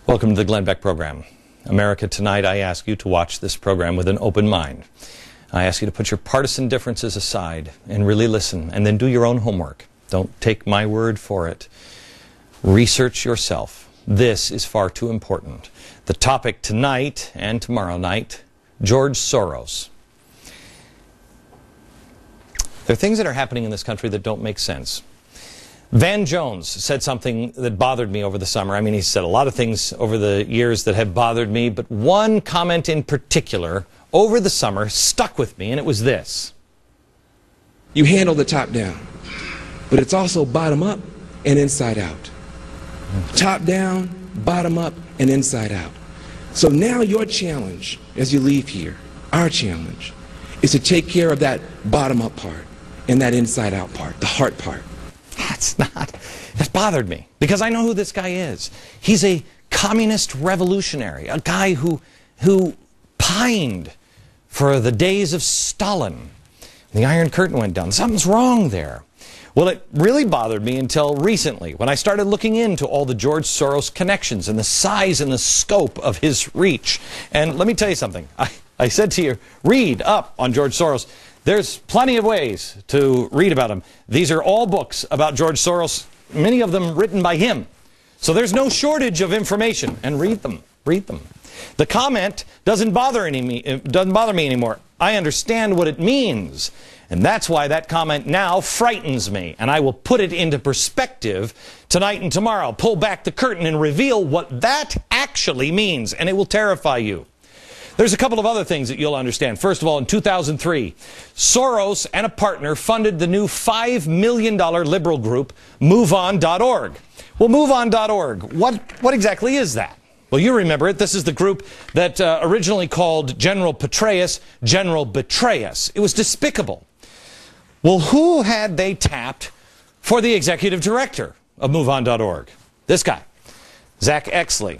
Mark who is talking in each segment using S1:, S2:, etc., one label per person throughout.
S1: Welcome to the Glenn Beck program. America, tonight I ask you to watch this program with an open mind. I ask you to put your partisan differences aside and really listen, and then do your own homework. Don't take my word for it. Research yourself. This is far too important. The topic tonight and tomorrow night, George Soros. There are things that are happening in this country that don't make sense. Van Jones said something that bothered me over the summer. I mean, he said a lot of things over the years that have bothered me, but one comment in particular over the summer stuck with me, and it was this.
S2: You handle the top down, but it's also bottom up and inside out. Top down, bottom up, and inside out. So now your challenge as you leave here, our challenge, is to take care of that bottom up part and that inside out part, the heart part.
S1: That bothered me, because I know who this guy is. He's a communist revolutionary, a guy who pined for the days of Stalin. The Iron Curtain went down. Something's wrong there. Well, it really bothered me until recently, when I started looking into all the George Soros connections and the size and the scope of his reach. And let me tell you something. I said to you, read up on George Soros. There's plenty of ways to read about him. These are all books about George Soros, many of them written by him. So there's no shortage of information, and read them. Read them. The comment doesn't bother me anymore. I understand what it means, and that's why that comment now frightens me, and I will put it into perspective tonight and tomorrow. Pull back the curtain and reveal what that actually means, and it will terrify you. There's a couple of other things that you'll understand. First of all, in 2003, Soros and a partner funded the new $5 million liberal group, MoveOn.org. Well, MoveOn.org, what exactly is that? Well, you remember it. This is the group that originally called General Petraeus General Betrayus. It was despicable. Well, who had they tapped for the executive director of MoveOn.org? This guy, Zach Exley.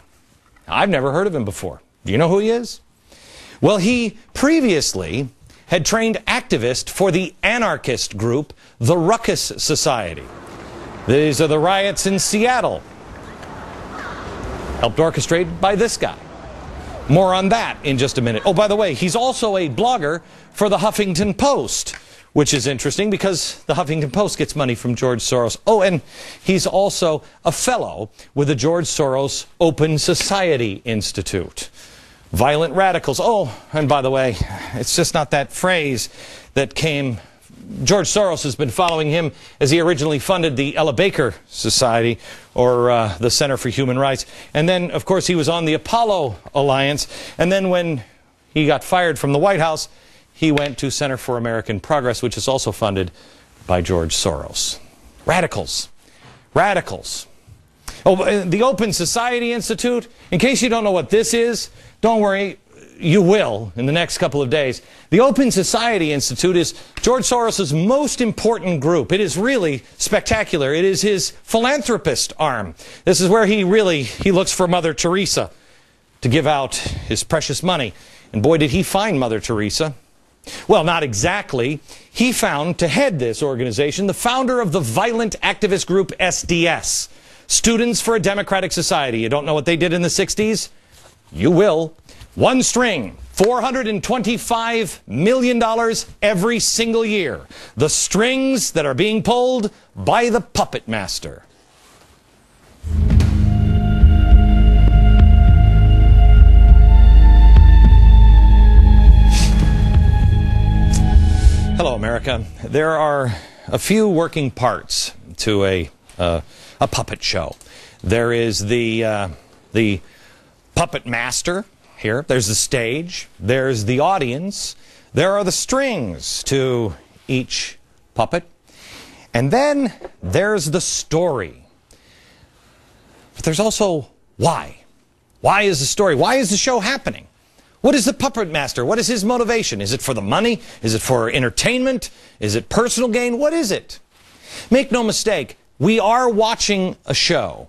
S1: I've never heard of him before. Do you know who he is? Well, he previously had trained activists for the anarchist group, the Ruckus Society. These are the riots in Seattle, helped orchestrated by this guy. More on that in just a minute. Oh, by the way, he's also a blogger for the Huffington Post, which is interesting because the Huffington Post gets money from George Soros. Oh, and he's also a fellow with the George Soros Open Society Institute. Violent radicals. Oh, and by the way, it's just not that phrase that came. George Soros has been following him as he originally funded the Ella Baker Society, or the Center for Human Rights. And then, of course, he was on the Apollo Alliance. And then when he got fired from the White House, he went to Center for American Progress, which is also funded by George Soros. Radicals. Radicals. Oh, the Open Society Institute, in case you don't know what this is, don't worry, you will in the next couple of days. The Open Society Institute is George Soros' most important group. It is really spectacular. It is his philanthropist arm. This is where he looks for Mother Teresa to give out his precious money. And boy, did he find Mother Teresa. Well, not exactly. He found, to head this organization, the founder of the violent activist group SDS, Students for a Democratic Society. You don't know what they did in the 60s? You will. One string, $425 million every single year. The strings that are being pulled by the puppet master. Hello, America. There are a few working parts to a puppet show. There is the puppet master here. There's the stage. There's the audience. There are the strings to each puppet. And then there's the story. But there's also why. Why is the story? Why is the show happening? What is the puppet master? What is his motivation? Is it for the money? Is it for entertainment? Is it personal gain? What is it? Make no mistake, we are watching a show.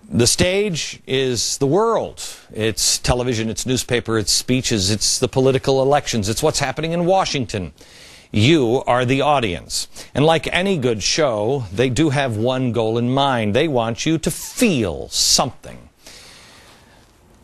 S1: The stage is the world. It's television, it's newspaper, it's speeches, it's the political elections, it's what's happening in Washington. You are the audience. And like any good show, they do have one goal in mind. They want you to feel something.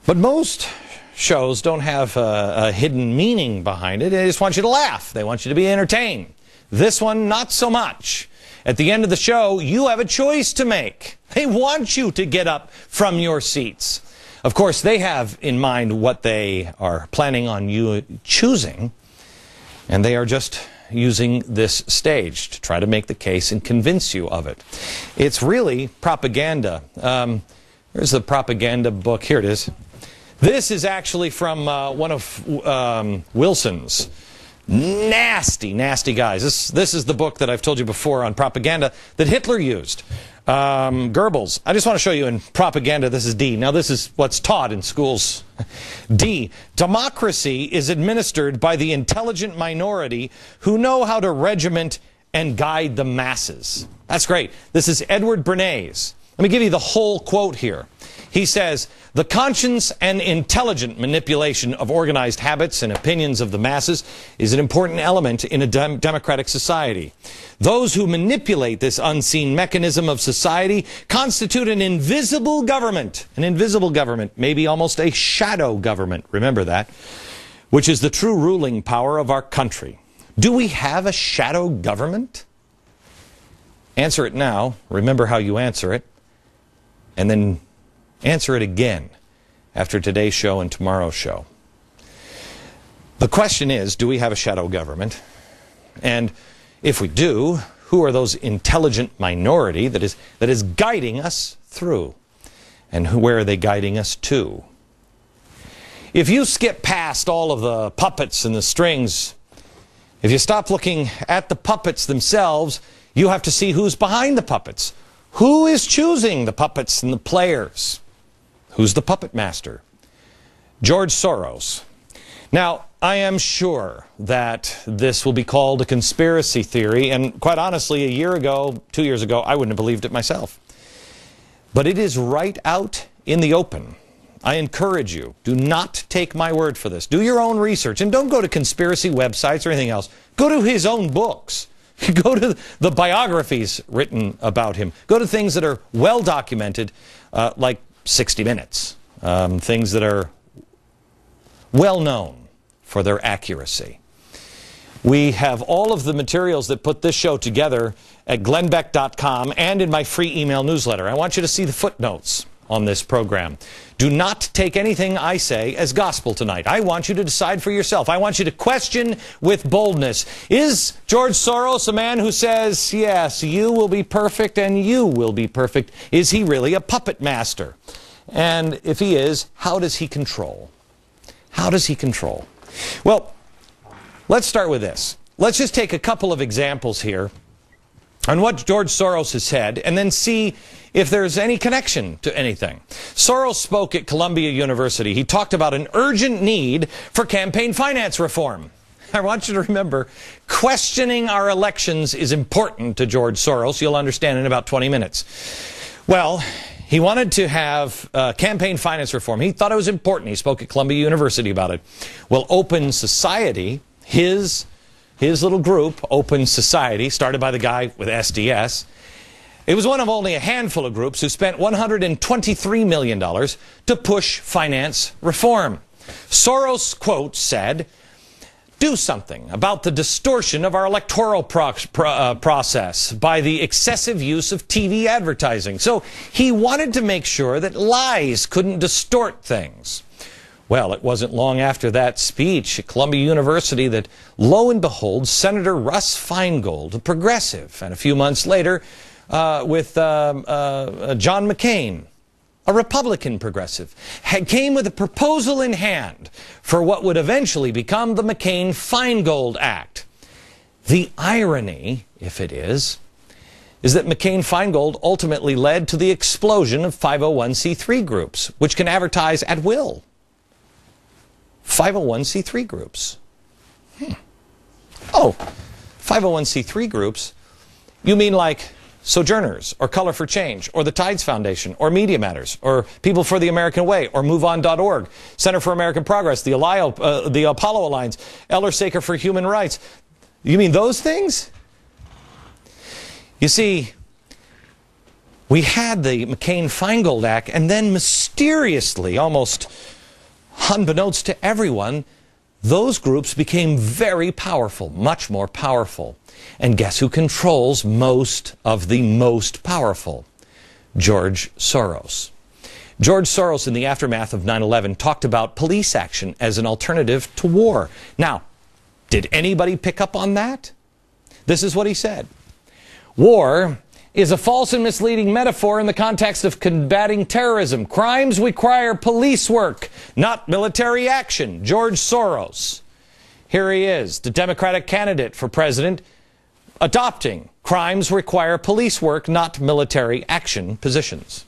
S1: But most shows don't have a hidden meaning behind it. They just want you to laugh. They want you to be entertained. This one, not so much. At the end of the show, you have a choice to make. They want you to get up from your seats. Of course, they have in mind what they are planning on you choosing, and they are just using this stage to try to make the case and convince you of it. It's really propaganda. Here's the propaganda book. Here it is. This is actually from one of Wilson's. Nasty, nasty guys. This is the book that I've told you before on propaganda that Hitler used. Goebbels. I just want to show you in propaganda, this is D. Now this is what's taught in schools. D. Democracy is administered by the intelligent minority who know how to regiment and guide the masses. That's great. This is Edward Bernays. Let me give you the whole quote here. He says, the conscious and intelligent manipulation of organized habits and opinions of the masses is an important element in a democratic society. Those who manipulate this unseen mechanism of society constitute an invisible government. An invisible government, maybe almost a shadow government, remember that, which is the true ruling power of our country. Do we have a shadow government? Answer it now. Remember how you answer it. And then answer it again after today's show and tomorrow's show. The question is, do we have a shadow government? And if we do, who are those intelligent minority that is guiding us through? And where are they guiding us to? If you skip past all of the puppets and the strings, if you stop looking at the puppets themselves, you have to see who's behind the puppets. Who is choosing the puppets and the players? Who's the puppet master? George Soros. Now, I am sure that this will be called a conspiracy theory, and quite honestly, a year ago, 2 years ago, I wouldn't have believed it myself. But it is right out in the open. I encourage you, do not take my word for this. Do your own research, and don't go to conspiracy websites or anything else. Go to his own books. Go to the biographies written about him. Go to things that are well documented, like 60 Minutes. Things that are well known for their accuracy. We have all of the materials that put this show together at glennbeck.com and in my free email newsletter. I want you to see the footnotes on this program. Do not take anything I say as gospel tonight. I want you to decide for yourself. I want you to question with boldness. Is George Soros a man who says, yes, you will be perfect and you will be perfect? Is he really a puppet master? And if he is, how does he control? How does he control? Well, let's start with this. Let's just take a couple of examples here on what George Soros has said, and then see if there's any connection to anything. Soros spoke at Columbia University. He talked about an urgent need for campaign finance reform. I want you to remember, questioning our elections is important to George Soros. You'll understand in about 20 minutes. Well, he wanted to have campaign finance reform. He thought it was important. He spoke at Columbia University about it. Well, Open Society, his little group, Open Society, started by the guy with SDS. It was one of only a handful of groups who spent $123 million to push finance reform. Soros, quote, said, do something about the distortion of our electoral process by the excessive use of TV advertising. So he wanted to make sure that lies couldn't distort things. Well, it wasn't long after that speech at Columbia University that, lo and behold, Senator Russ Feingold, a progressive, and a few months later with John McCain, a Republican progressive, came with a proposal in hand for what would eventually become the McCain-Feingold Act. The irony, if it is that McCain-Feingold ultimately led to the explosion of 501c3 groups, which can advertise at will. 501c3 groups. Oh, 501c3 groups? You mean like Sojourners, or Color for Change, or the Tides Foundation, or Media Matters, or People for the American Way, or MoveOn.org, Center for American Progress, the Apollo Alliance, Eller Saker for Human Rights. You mean those things? You see, we had the McCain-Feingold Act, and then mysteriously, almost unbeknownst to everyone, those groups became very powerful, much more powerful. And guess who controls most of the most powerful? George Soros. George Soros, in the aftermath of 9/11, talked about police action as an alternative to war. Now, did anybody pick up on that? This is what he said. War is a false and misleading metaphor in the context of combating terrorism. Crimes require police work, not military action. George Soros. Here he is, the Democratic candidate for president, adopting crimes require police work, not military action positions.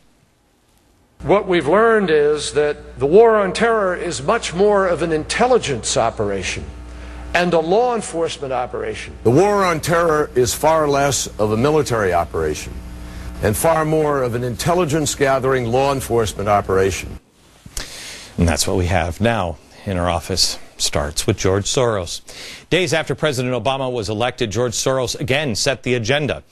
S3: What we've learned is that the war on terror is much more of an intelligence operation and a law enforcement operation.
S4: The war on terror is far less of a military operation and far more of an intelligence-gathering law enforcement operation.
S1: And that's what we have now in our office. Starts with George Soros. Days after President Obama was elected, George Soros again set the agenda.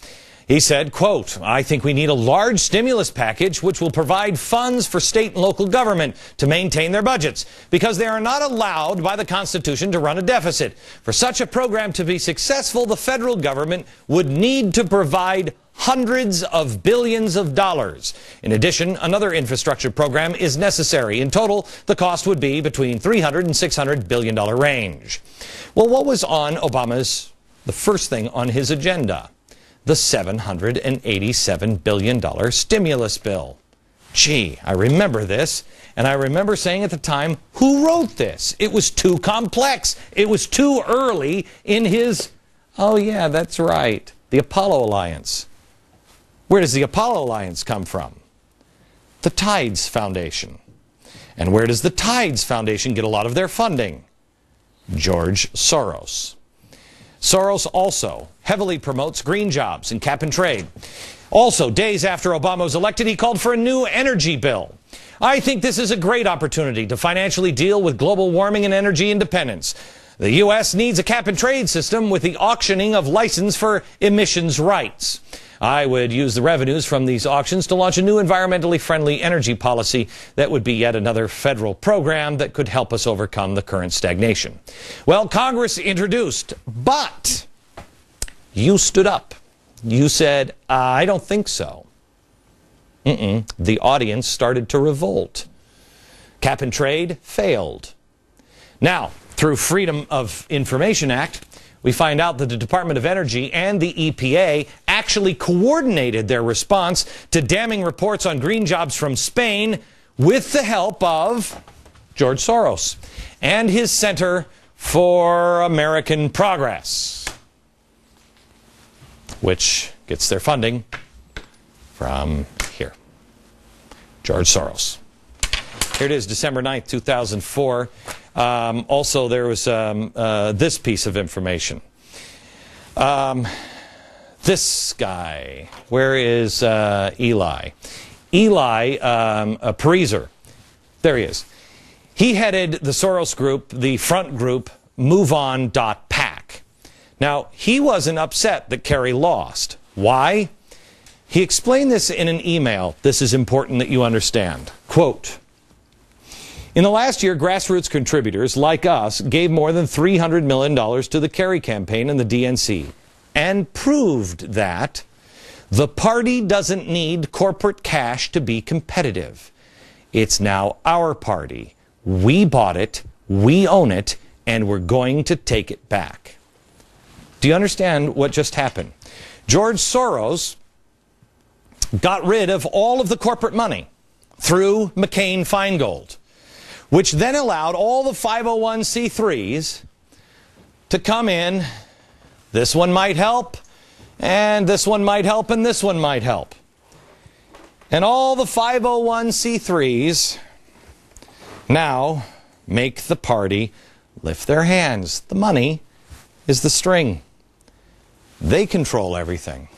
S1: He said, quote, "I think we need a large stimulus package which will provide funds for state and local government to maintain their budgets because they are not allowed by the Constitution to run a deficit. For such a program to be successful, the federal government would need to provide hundreds of billions of dollars. In addition, another infrastructure program is necessary. In total, the cost would be between $300 and $600 billion range." Well, what was on the first thing on his agenda? The $787 billion stimulus bill. Gee, I remember this, and I remember saying at the time, who wrote this? It was too complex. It was too early in his, oh yeah, that's right, the Apollo Alliance. Where does the Apollo Alliance come from? The Tides Foundation. And where does the Tides Foundation get a lot of their funding? George Soros. Soros also heavily promotes green jobs and cap and trade. Also, days after Obama was elected, he called for a new energy bill. "I think this is a great opportunity to financially deal with global warming and energy independence. The U.S. needs a cap and trade system with the auctioning of license for emissions rights. I would use the revenues from these auctions to launch a new environmentally friendly energy policy that would be yet another federal program that could help us overcome the current stagnation." Well, Congress introduced, but you stood up. You said, "I don't think so." The audience started to revolt. Cap and trade failed. Now, through Freedom of Information Act, we find out that the Department of Energy and the EPA actually coordinated their response to damning reports on green jobs from Spain with the help of George Soros and his Center for American Progress, which gets their funding from here, George Soros. Here it is, December 9th, 2004. Also, there was this piece of information. This guy, where is Eli? Eli Pariser. There he is. He headed the Soros group, the front group, MoveOn.pac. Now, he wasn't upset that Kerry lost. Why? He explained this in an email. This is important that you understand. Quote, "In the last year, grassroots contributors like us gave more than $300 million to the Kerry campaign and the DNC and proved that the party doesn't need corporate cash to be competitive. It's now our party. We bought it, we own it, and we're going to take it back." Do you understand what just happened? George Soros got rid of all of the corporate money through McCain-Feingold, which then allowed all the 501c3s to come in. This one might help, and this one might help, and this one might help. And all the 501c3s now make the party lift their hands. The money is the string. They control everything.